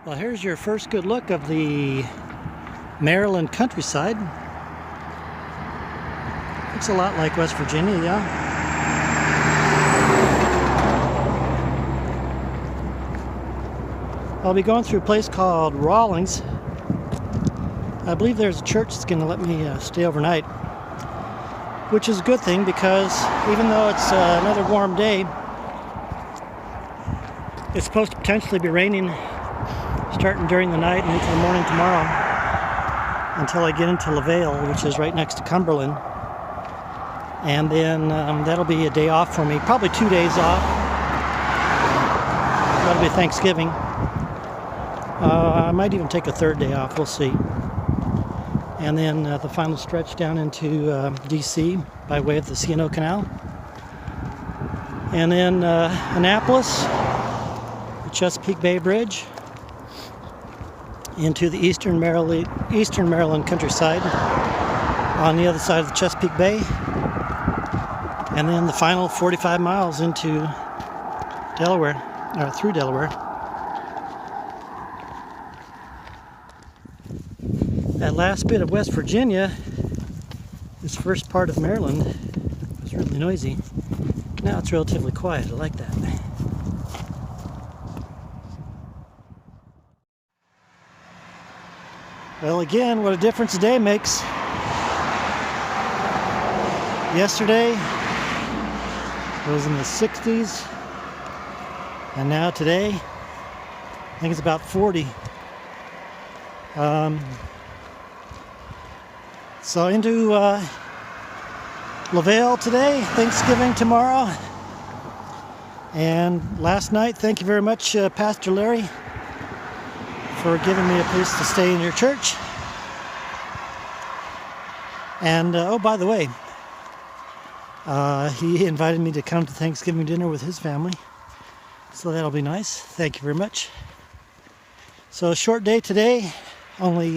Well, here's your first good look of the Maryland countryside. Looks a lot like West Virginia, yeah. I'll be going through a place called Rawlings. I believe there's a church that's going to let me stay overnight, which is a good thing because even though it's another warm day, it's supposed to potentially be raining starting during the night and into the morning tomorrow until I get into LaVale, which is right next to Cumberland. And then that'll be a day off for me, probably 2 days off. That'll be Thanksgiving. I might even take a third day off, we'll see. And then the final stretch down into DC by way of the C&O Canal. And then Annapolis, the Chesapeake Bay Bridge, into the Eastern Maryland countryside on the other side of the Chesapeake Bay. And then the final 45 miles into Delaware, or through Delaware. That last bit of West Virginia, this first part of Maryland, was really noisy. Now it's relatively quiet. I like that. Well, again, what a difference a day makes. Yesterday it was in the 60s, and now today I think it's about 40. So into LaVale today, Thanksgiving tomorrow, and last night, thank you very much, Pastor Larry, for giving me a place to stay in your church. And oh, by the way, he invited me to come to Thanksgiving dinner with his family, so that'll be nice. Thank you very much. So a short day today, only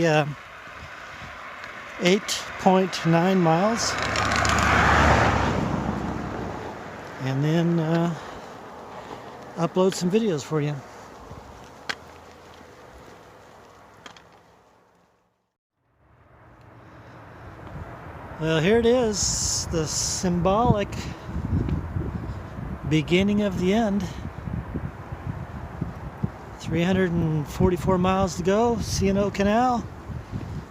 8.9 miles, and then upload some videos for you. Well, here it is, the symbolic beginning of the end. 344 miles to go, C&O Canal,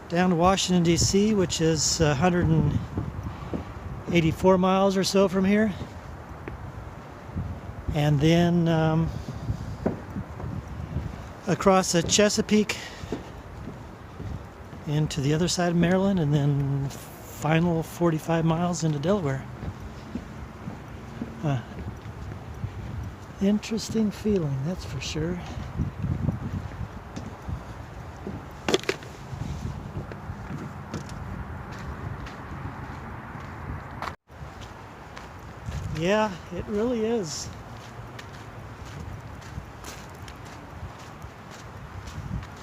down to Washington, D.C., which is 184 miles or so from here. And then across the Chesapeake into the other side of Maryland, and then final 45 miles into Delaware. Interesting feeling, that's for sure. Yeah, it really is.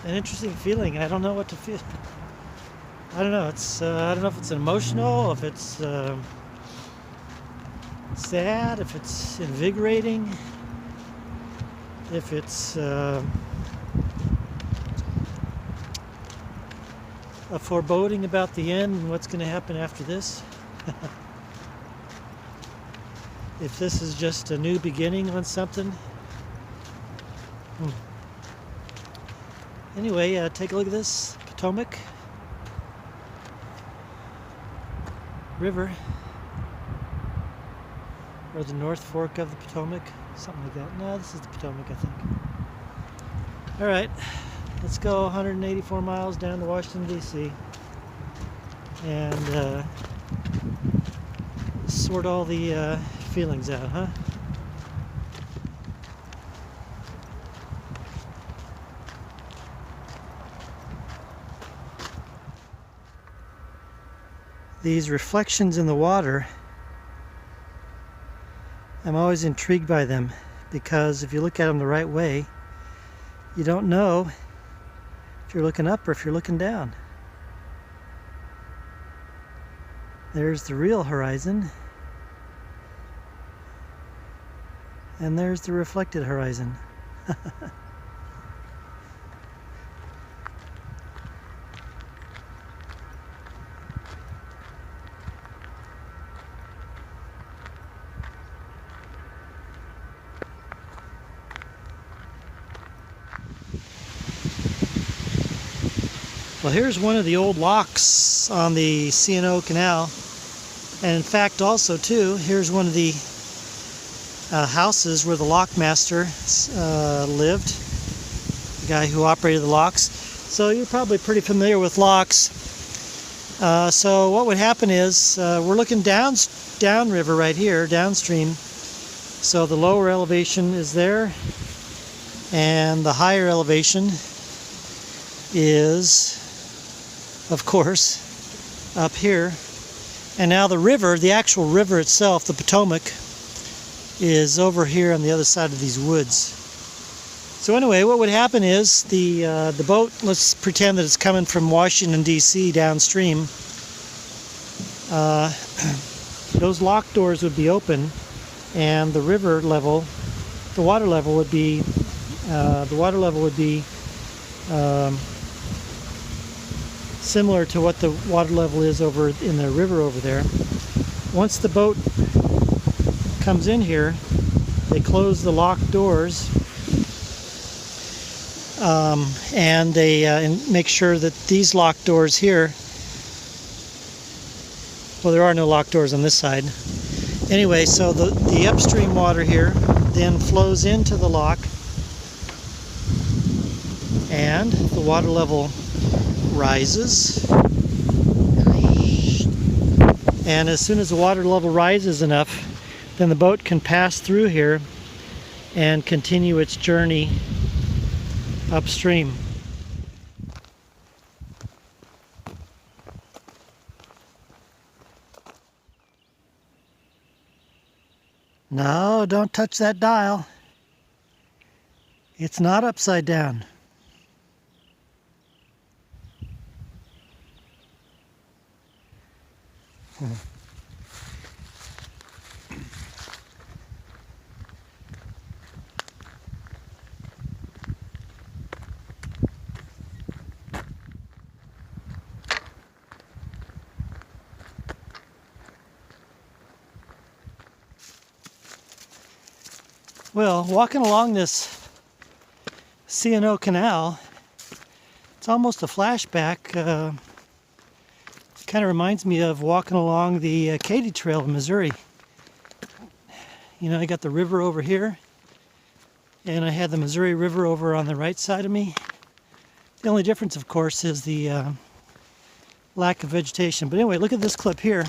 An interesting feeling. I don't know what to feel. I don't know. It's I don't know if it's emotional, if it's sad, if it's invigorating, if it's a foreboding about the end and what's going to happen after this. If this is just a new beginning on something. Anyway, take a look at this Potomac River, or the North Fork of the Potomac, something like that. No, this is the Potomac, I think. All right, let's go 184 miles down to Washington, D.C. and sort all the feelings out, huh? These reflections in the water, I'm always intrigued by them, because if you look at them the right way, you don't know if you're looking up or if you're looking down. There's the real horizon, and there's the reflected horizon. Well, here's one of the old locks on the C&O Canal. And in fact, also too, here's one of the houses where the lockmaster lived, the guy who operated the locks. So you're probably pretty familiar with locks. So what would happen is, we're looking downriver right here, downstream. So the lower elevation is there, and the higher elevation is, of course, up here. And now the river, the actual river itself, the Potomac, is over here on the other side of these woods. So anyway, what would happen is the boat, let's pretend that it's coming from Washington, D.C. downstream. Those lock doors would be open, and the river level, the water level would be similar to what the water level is over in the river over there. Once the boat comes in here, they close the locked doors, and they make sure that these locked doors here, well, there are no locked doors on this side. Anyway, so the upstream water here then flows into the lock, and the water level rises. And as soon as the water level rises enough, then the boat can pass through here and continue its journey upstream. No, don't touch that dial. It's not upside down. Well, walking along this C&O Canal, it's almost a flashback. Kind of reminds me of walking along the Katy Trail in Missouri. You know, I got the river over here, and I had the Missouri River over on the right side of me. The only difference, of course, is the lack of vegetation. But anyway, look at this clip here.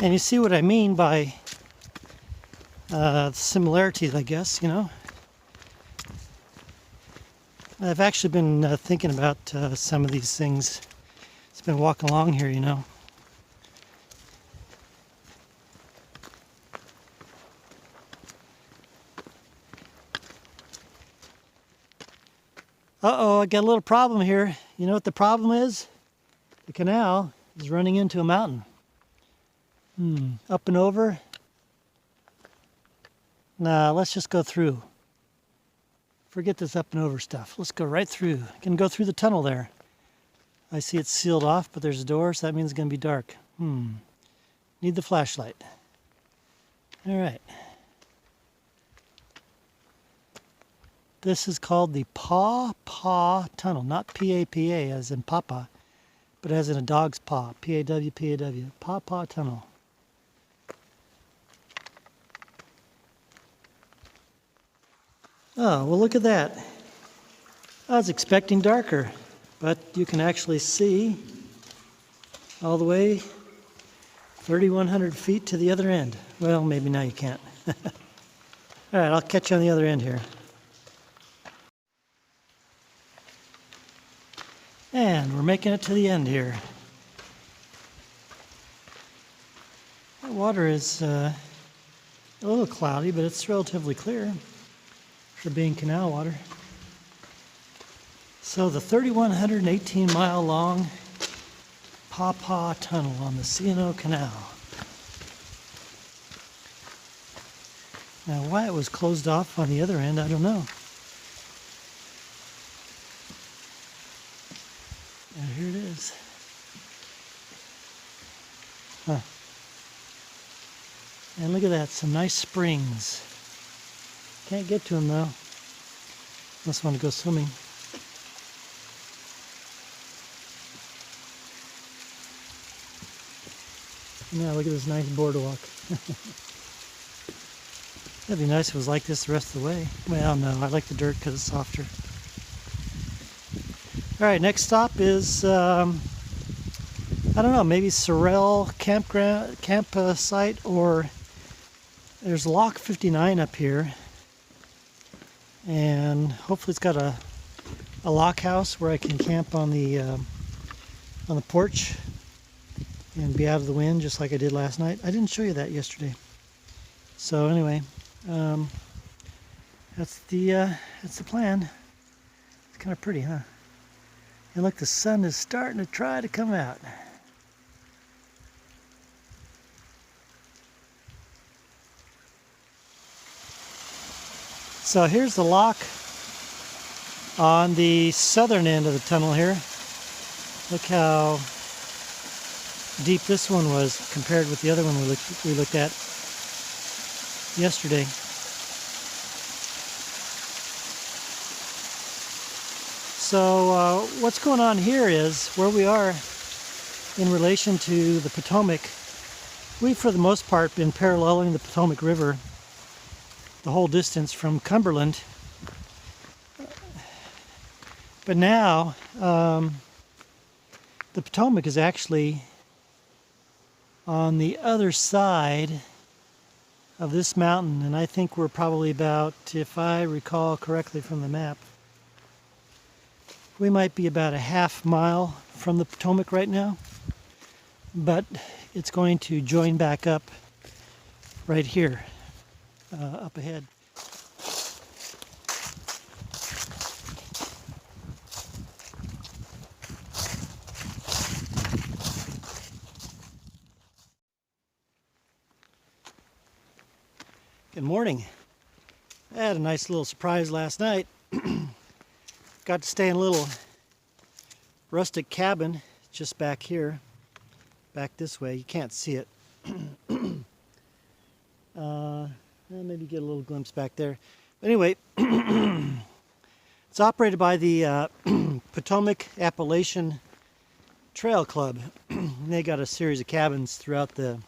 And you see what I mean by similarities, I guess, you know. I've actually been thinking about some of these things. It's been walking along here, you know. Uh-oh, I got a little problem here. You know what the problem is? The canal is running into a mountain. Up and over? Nah, let's just go through. Forget this up and over stuff. Let's go right through. I can go through the tunnel there. I see it's sealed off, but there's a door, so that means it's going to be dark. Need the flashlight. All right. This is called the Paw Paw Tunnel, not P-A-P-A as in Papa, but as in a dog's paw, P-A-W, P-A-W, Paw Paw Tunnel. Oh, well, look at that. I was expecting darker, but you can actually see all the way 3,100 feet to the other end. Well, maybe now you can't. All right, I'll catch you on the other end here. And we're making it to the end here. The water is a little cloudy, but it's relatively clear for being canal water. So the 3,118 mile long Paw Paw Tunnel on the C&O Canal. Now why it was closed off on the other end, I don't know. And here it is. Huh. And look at that, some nice springs. Can't get to them though. Unless I want to go swimming. Now look at this nice boardwalk. That'd be nice if it was like this the rest of the way. Well, no, I like the dirt because it's softer. All right, next stop is, I don't know, maybe Sorrel campsite, or there's Lock 59 up here. And hopefully it's got a lock house where I can camp on the porch and be out of the wind just like I did last night. I didn't show you that yesterday. So anyway, that's the plan. It's kind of pretty, huh? And look, the sun is starting to try to come out. So here's the lock on the southern end of the tunnel here. Look how deep this one was compared with the other one we looked at yesterday. So what's going on here is where we are in relation to the Potomac. We've, for the most part, been paralleling the Potomac River the whole distance from Cumberland. But now the Potomac is actually on the other side of this mountain, and I think we're probably about, if I recall correctly from the map, we might be about a half mile from the Potomac right now, but it's going to join back up right here, up ahead. Good morning. I had a nice little surprise last night. Got to stay in a little rustic cabin just back here, back this way. You can't see it. Maybe get a little glimpse back there. But anyway, it's operated by the Potomac Appalachian Trail Club. They got a series of cabins throughout the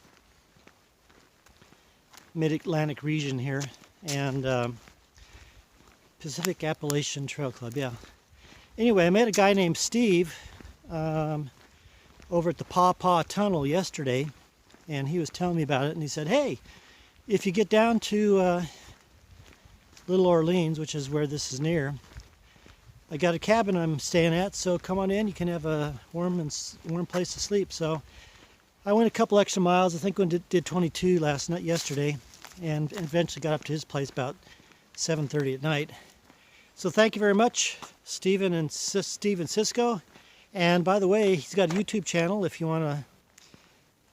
Mid-Atlantic region here, and Pacific Appalachian Trail Club, yeah. Anyway, I met a guy named Steve over at the Paw Paw Tunnel yesterday, and he was telling me about it, and he said, hey, if you get down to Little Orleans, which is where this is near, I got a cabin I'm staying at, so come on in, you can have a warm place to sleep. So I went a couple extra miles. I think we did 22 yesterday, and eventually got up to his place about 7:30 at night. So thank you very much, Steve and Cisco. And by the way, he's got a YouTube channel if you want to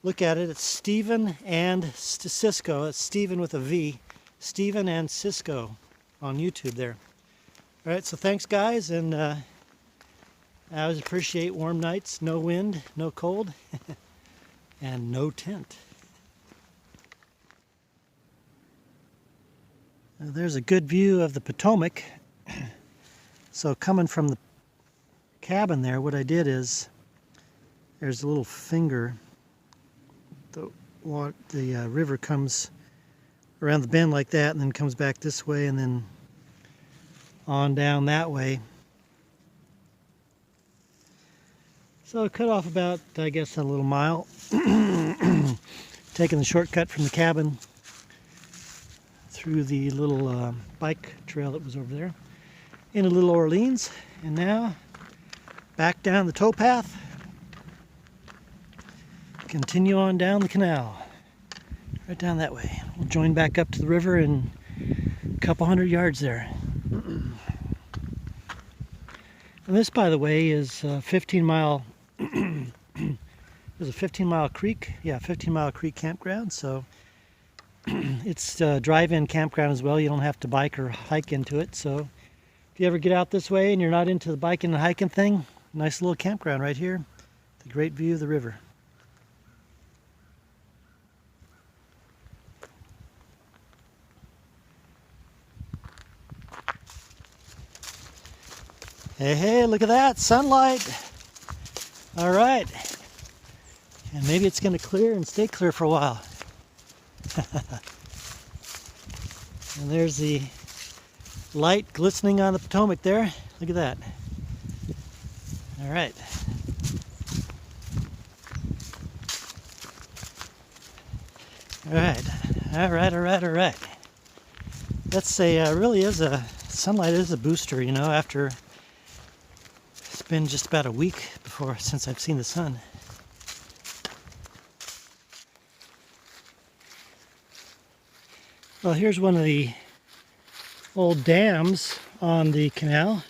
look at it. It's Steven and Cisco. It's Steven with a V. Steven and Cisco on YouTube there. All right, so thanks guys, and I always appreciate warm nights, no wind, no cold, and no tent. Now, there's a good view of the Potomac. So coming from the cabin there, what I did is, there's a little finger. The river comes around the bend like that, and then comes back this way, and then on down that way. So I cut off about, I guess, a little mile, taking the shortcut from the cabin through the little bike trail that was over there into Little Orleans, and now back down the towpath, continue on down the canal, right down that way. We'll join back up to the river in a couple hundred yards there. And this, by the way, is a 15-mile there's a 15-mile creek, 15-mile creek campground, so it's a drive-in campground as well. You don't have to bike or hike into it. So if you ever get out this way and you're not into the biking and hiking thing, nice little campground right here. The great view of the river. Hey, look at that, sunlight. All right. And maybe it's going to clear and stay clear for a while. And there's the light glistening on the Potomac there. Look at that. All right. All right. That's really is sunlight is a booster, you know, after it's been just about a week since I've seen the sun. Well, here's one of the old dams on the canal.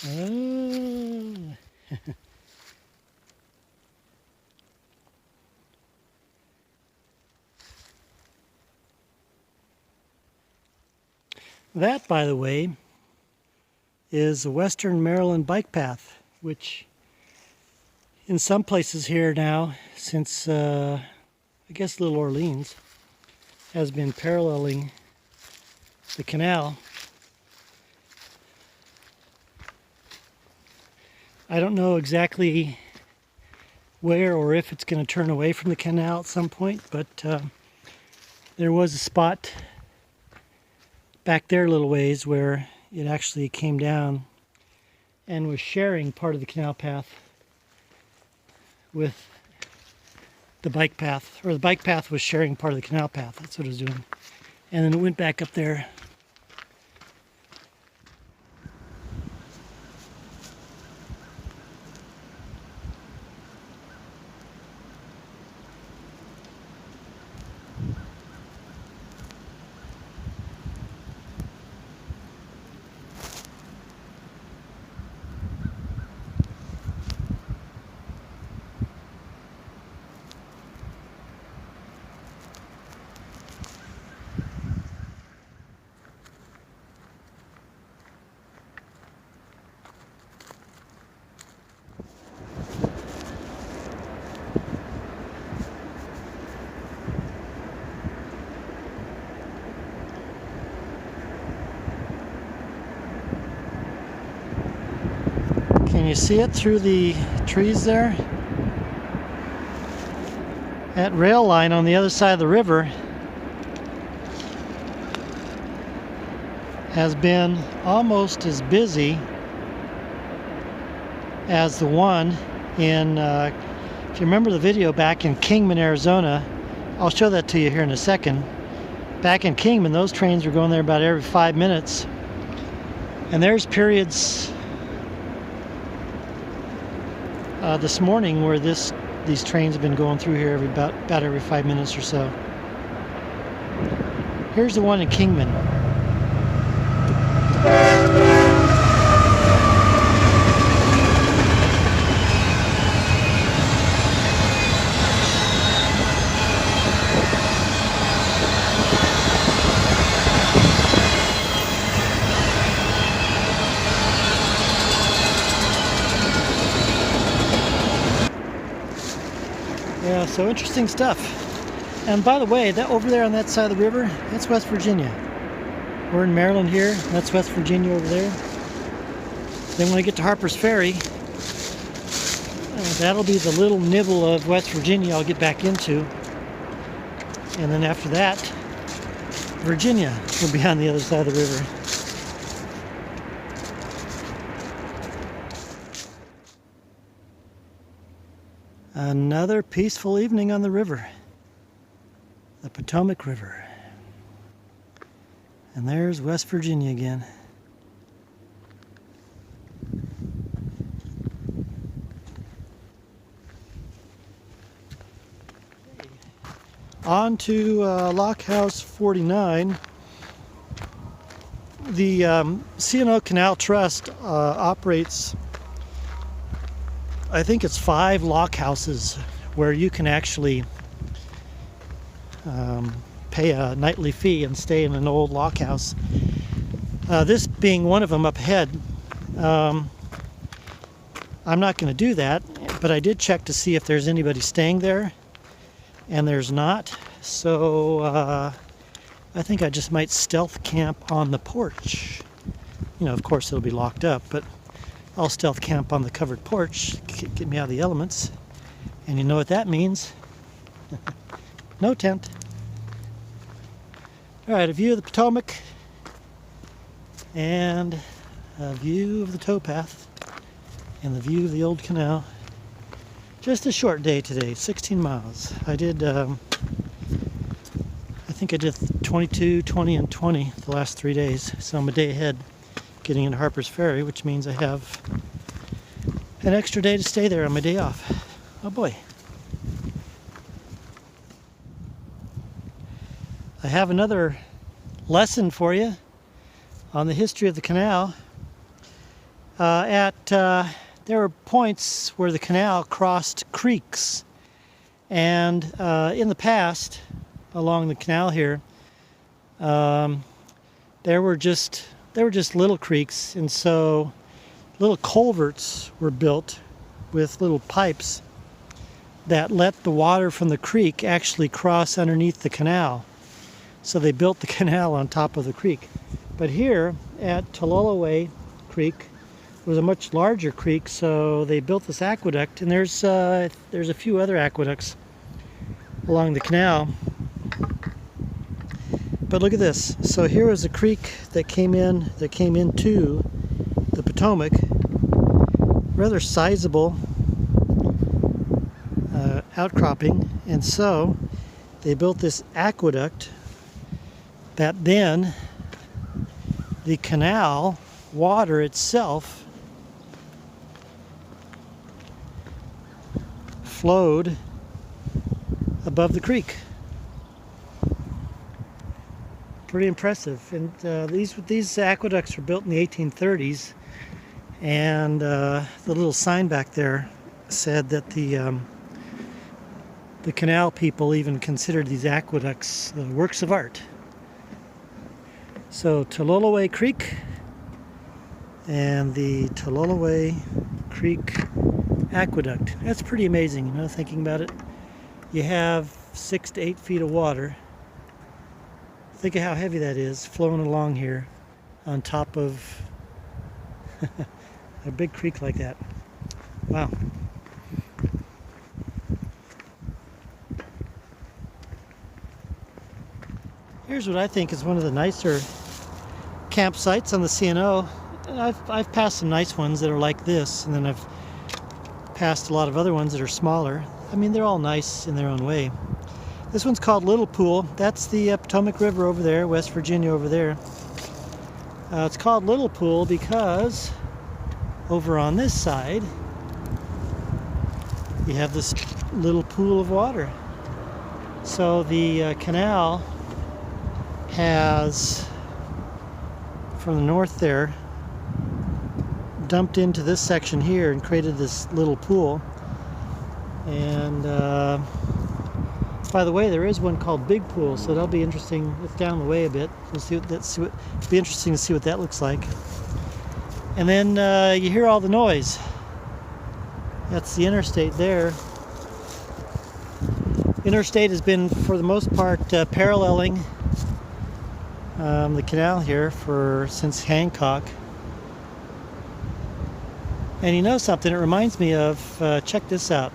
Oh. That, by the way, is the Western Maryland bike path, which in some places here now, since I guess Little Orleans, has been paralleling the canal. I don't know exactly where or if it's going to turn away from the canal at some point, but there was a spot back there a little ways where it actually came down and was sharing part of the canal path with the bike path, or the bike path was sharing part of the canal path. That's what it was doing. And then it went back up there. Can you see it through the trees there? That rail line on the other side of the river has been almost as busy as the one in, if you remember the video back in Kingman, Arizona, I'll show that to you here in a second. Back in Kingman, those trains were going there about every 5 minutes. And there's periods this morning where these trains have been going through here about every 5 minutes or so. Here's the one in Kingman. Yeah, so interesting stuff. And by the way, that over there on that side of the river, that's West Virginia. We're in Maryland here, that's West Virginia over there. Then when I get to Harper's Ferry, that'll be the little nibble of West Virginia I'll get back into. And then after that, Virginia will be on the other side of the river. Another peaceful evening on the river, the Potomac River. And there's West Virginia again. On to Lock House 49. The C&O Canal Trust operates, I think it's 5 lock houses where you can actually pay a nightly fee and stay in an old lock house. This being one of them up ahead. I'm not going to do that, but I did check to see if there's anybody staying there, and there's not. So I think I just might stealth camp on the porch. You know, of course it'll be locked up, but I'll stealth camp on the covered porch, get me out of the elements. And you know what that means? No tent. All right, a view of the Potomac and a view of the towpath and the view of the old canal. Just a short day today, 16 miles. I think I did 22, 20, and 20 the last 3 days. So I'm a day ahead getting into Harper's Ferry, which means I have an extra day to stay there on my day off. Oh boy. I have another lesson for you on the history of the canal. There were points where the canal crossed creeks, and in the past, along the canal here, there were just little creeks, and so little culverts were built with little pipes that let the water from the creek actually cross underneath the canal. So they built the canal on top of the creek. But here at Tololoway Creek was a much larger creek, so they built this aqueduct, and there's a few other aqueducts along the canal. But look at this. So here was a creek that came into the Potomac, rather sizable outcropping, and so they built this aqueduct that then the canal water itself flowed above the creek. Pretty impressive. And these aqueducts were built in the 1830s, and the little sign back there said that the canal people even considered these aqueducts works of art. So Tololoway Creek and the Tololoway Creek Aqueduct. That's pretty amazing, you know, thinking about it. You have 6 to 8 feet of water. Think of how heavy that is flowing along here on top of a big creek like that. Wow. Here's what I think is one of the nicer campsites on the C&O. I've passed some nice ones that are like this, and then I've passed a lot of other ones that are smaller. I mean, they're all nice in their own way. This one's called Little Pool. That's the Potomac River over there, West Virginia over there. It's called Little Pool because over on this side you have this little pool of water. So the canal has, from the north there, dumped into this section here and created this little pool. And by the way, there is one called Big Pool, so that'll be interesting. It's down the way a bit. We'll see what it'll be interesting to see what that looks like. And then you hear all the noise. That's the interstate there. Interstate has been, for the most part, paralleling the canal here since Hancock. And you know something? It reminds me of. Check this out.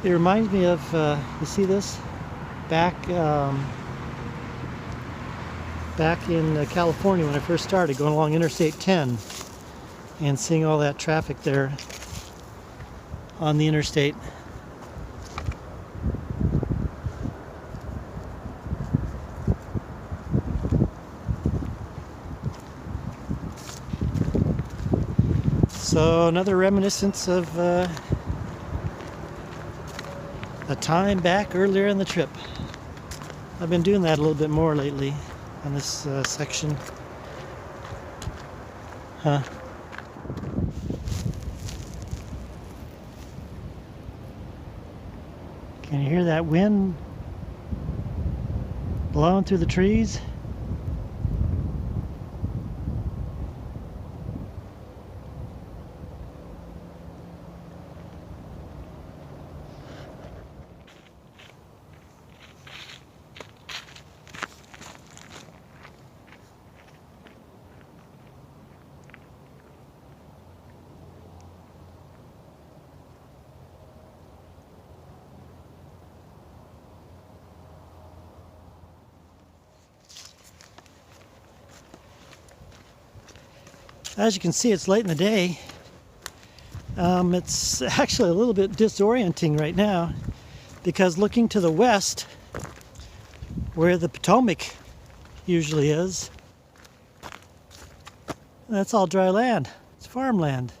It reminds me of. You see this? Back in California when I first started, going along Interstate 10 and seeing all that traffic there on the interstate. So another reminiscence of a time back earlier in the trip. I've been doing that a little bit more lately on this section. Huh. Can you hear that wind blowing through the trees? As you can see, it's late in the day. It's actually a little bit disorienting right now because looking to the west, where the Potomac usually is, that's all dry land. It's farmland.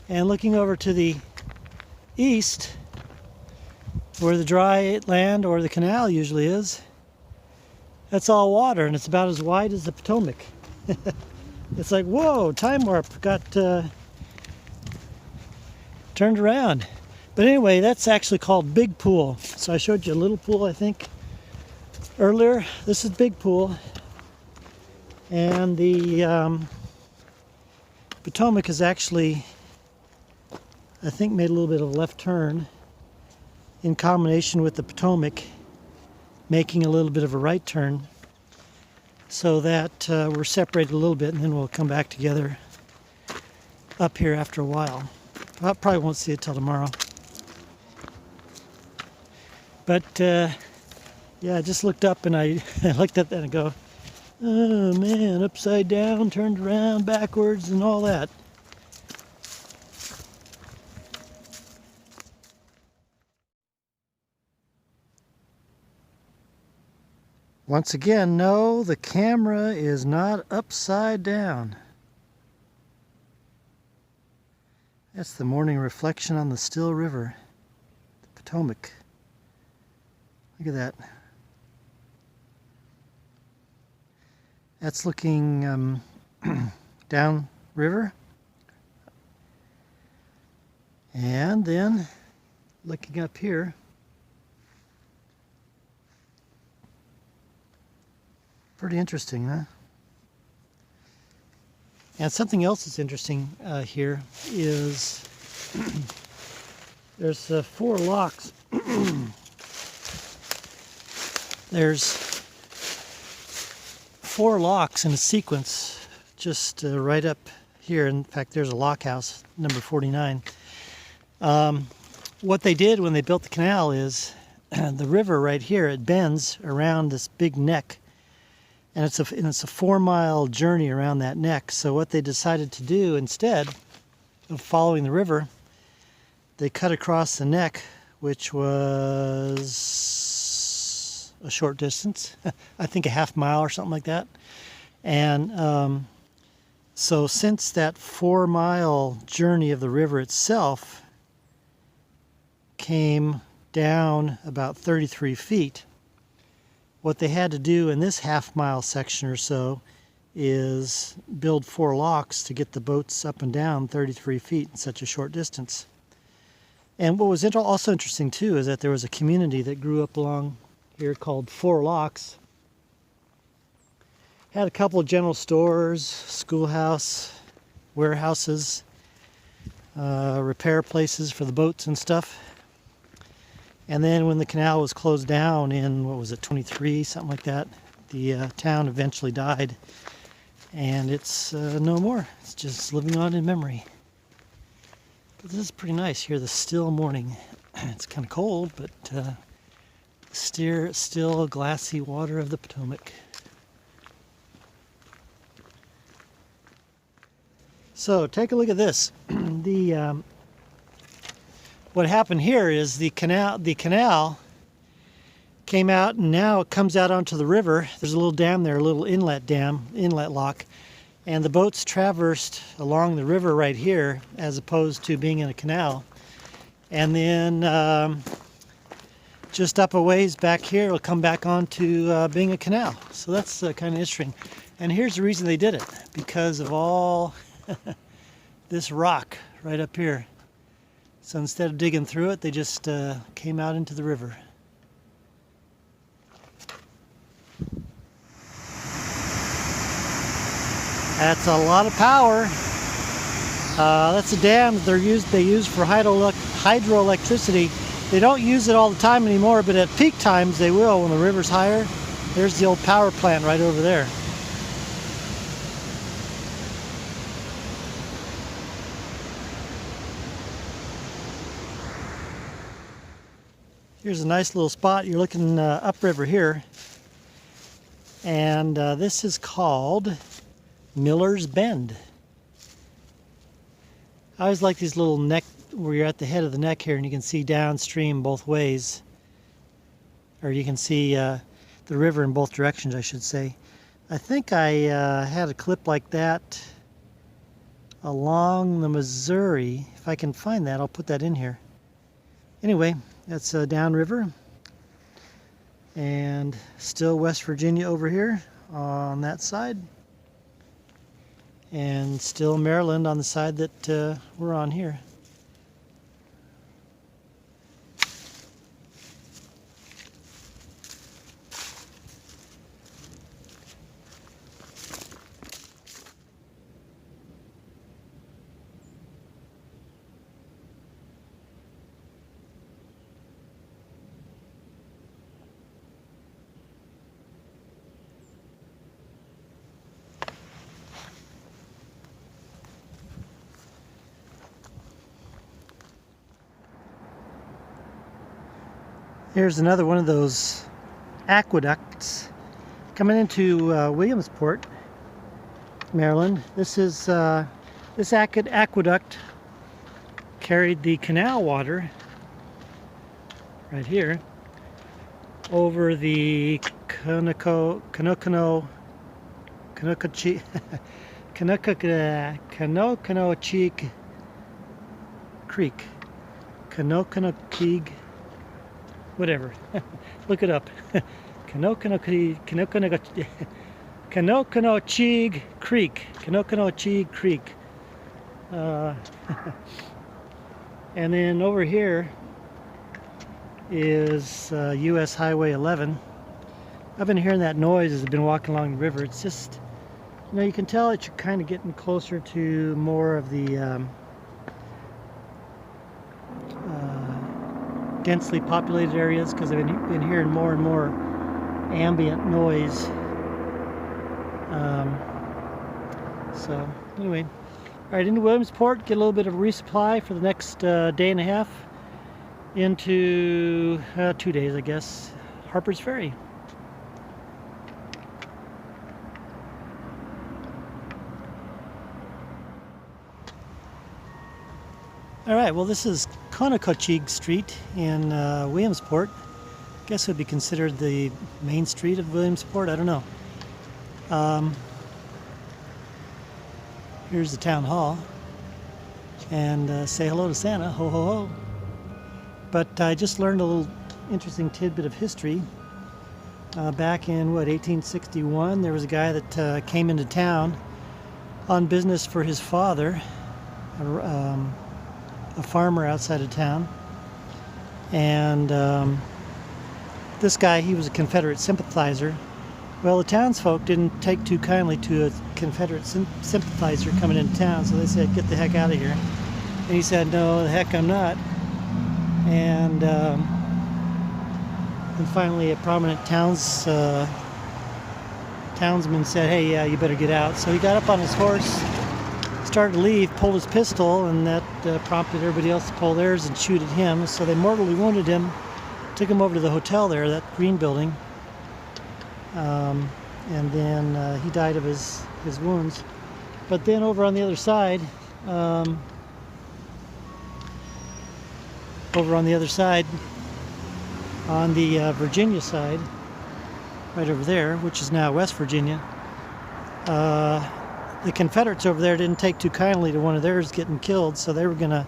And looking over to the east, where the dry land or the canal usually is, that's all water, and it's about as wide as the Potomac. It's like, whoa, time warp, got turned around. But anyway, that's actually called Big Pool. So I showed you a little pool, I think, earlier. This is Big Pool. And the Potomac is actually, I think, made a little bit of a left turn in combination with the Potomac making a little bit of a right turn, so that we're separated a little bit, and then we'll come back together up here after a while. I probably won't see it till tomorrow. But yeah, I just looked up and I looked at that and go, oh man, upside down, turned around, backwards, and all that. Once again, no, the camera is not upside down. That's the morning reflection on the still river, the Potomac. Look at that. That's looking down river. And then looking up here, pretty interesting, huh? And something else that's interesting here is there's 4 locks. There's 4 locks in a sequence just right up here. In fact, there's a lock house, number 49. What they did when they built the canal is the river right here, it bends around this big neck. And it's a 4-mile journey around that neck. So what they decided to do instead of following the river, they cut across the neck, which was a short distance, I think a half mile or something like that. And so since that 4-mile journey of the river itself came down about 33 feet, what they had to do in this half-mile section or so is build 4 locks to get the boats up and down 33 feet in such a short distance. And what was also interesting too is that there was a community that grew up along here called 4 Locks. Had a couple of general stores, schoolhouse, warehouses, repair places for the boats and stuff. And then when the canal was closed down in, what was it, 23, something like that, the town eventually died. And it's no more. It's just living on in memory. But this is pretty nice here, the still morning. It's kind of cold, but still glassy water of the Potomac. So take a look at this. What happened here is the canal came out, and now it comes out onto the river. There's a little dam there, a little inlet lock, and the boats traversed along the river right here as opposed to being in a canal. And then just up a ways back here, it'll come back onto being a canal. So that's kind of interesting. And here's the reason they did it, because of all this rock right up here. So instead of digging through it, they just came out into the river. That's a lot of power. That's a dam they use for hydroelectricity. They don't use it all the time anymore, but at peak times they will when the river's higher. There's the old power plant right over there. Here's a nice little spot. You're looking upriver here. And this is called Miller's Bend. I always like these little neck, where you're at the head of the neck here and you can see downstream both ways. Or you can see the river in both directions, I should say. I think I had a clip like that along the Missouri. If I can find that, I'll put that in here. Anyway, that's downriver. And still West Virginia over here on that side. And still Maryland on the side that we're on here. Here's another one of those aqueducts coming into Williamsport, Maryland. This is this aqueduct carried the canal water right here over the Canocanocheek Creek. Canocanocheek, whatever. Look it up. Canocanocheek Creek. Canocanocheek Creek. And then over here is US Highway 11. I've been hearing that noise as I've been walking along the river. It's just, you know, you can tell that you're kind of getting closer to more of the densely populated areas, because I've been hearing more and more ambient noise. So anyway, all right, into Williamsport, get a little bit of a resupply for the next day and a half into 2 days, I guess, Harper's Ferry. All right, well, this is Canocanocheek Street in Williamsport. I guess it would be considered the main street of Williamsport. I don't know. Here's the town hall. And say hello to Santa. Ho, ho, ho. But I just learned a little interesting tidbit of history. Back in, 1861, there was a guy that came into town on business for his father. A farmer outside of town, and this guy, he was a Confederate sympathizer. Well, the townsfolk didn't take too kindly to a Confederate sympathizer coming into town, so they said, "Get the heck out of here." And he said, "No, the heck I'm not." And finally, a prominent townsman said, "Hey, yeah, you better get out." So he got up on his horse, started to leave, pulled his pistol, and that prompted everybody else to pull theirs and shoot at him. So they mortally wounded him, took him over to the hotel there, that green building, and then he died of his wounds. But then over on the other side, on the Virginia side, right over there, which is now West Virginia, the Confederates over there didn't take too kindly to one of theirs getting killed, so they were going to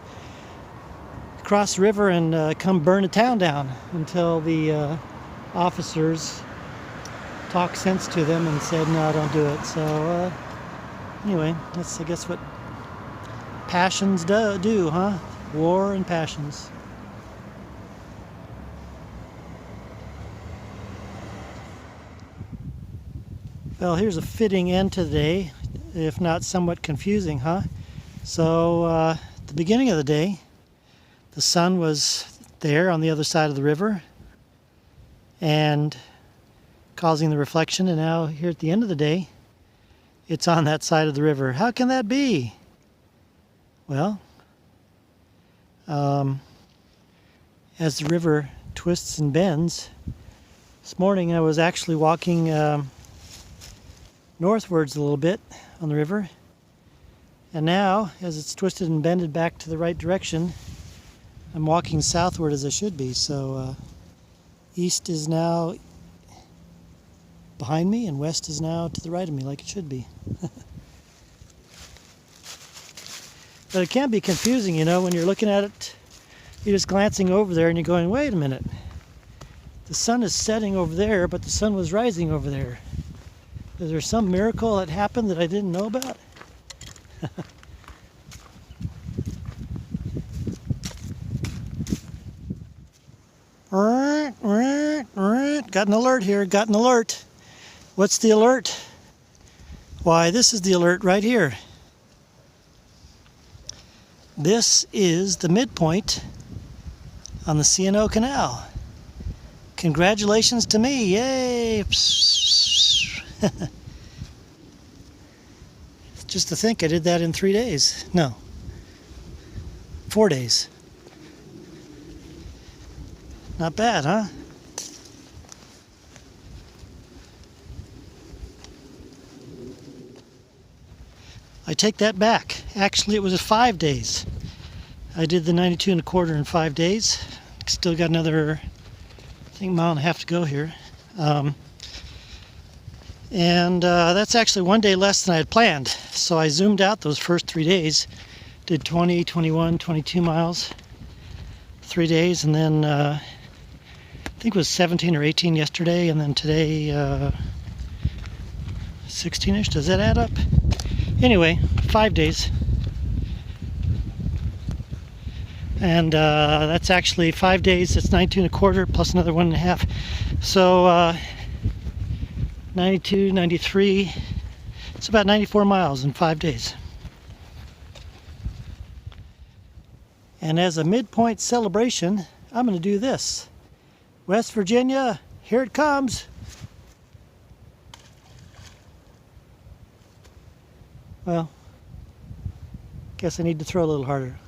cross the river and come burn the town down until the officers talked sense to them and said, "No, don't do it." So anyway, that's, I guess, what passions do, huh? War and passions. Well, here's a fitting end to the day, if not somewhat confusing, huh? So at the beginning of the day, the sun was there on the other side of the river and causing the reflection, and now here at the end of the day, it's on that side of the river. How can that be? Well, as the river twists and bends, this morning I was actually walking northwards a little bit on the river. And now, as it's twisted and bended back to the right direction, I'm walking southward as I should be. So east is now behind me and west is now to the right of me, like it should be. But it can be confusing, you know, when you're looking at it, you're just glancing over there and you're going, wait a minute. The sun is setting over there, but the sun was rising over there. Is there some miracle that happened that I didn't know about? Got an alert here, got an alert. What's the alert? Why, this is the alert right here. This is the midpoint on the C&O Canal. Congratulations to me, yay! Just to think I did that in 3 days. No, 4 days. Not bad, huh? I take that back. Actually, it was 5 days. I did the 92 1/4 in 5 days. Still got another, I think, mile and a half to go here. That's actually 1 day less than I had planned. So I zoomed out those first 3 days, did 20, 21, 22 miles, 3 days, and then I think it was 17 or 18 yesterday, and then today 16-ish. Does that add up? Anyway, 5 days. And that's actually 5 days. That's 92 1/4 plus another 1.5. So 92, 93. It's about 94 miles in 5 days. And as a midpoint celebration, I'm going to do this. West Virginia, here it comes. Well, guess I need to throw a little harder.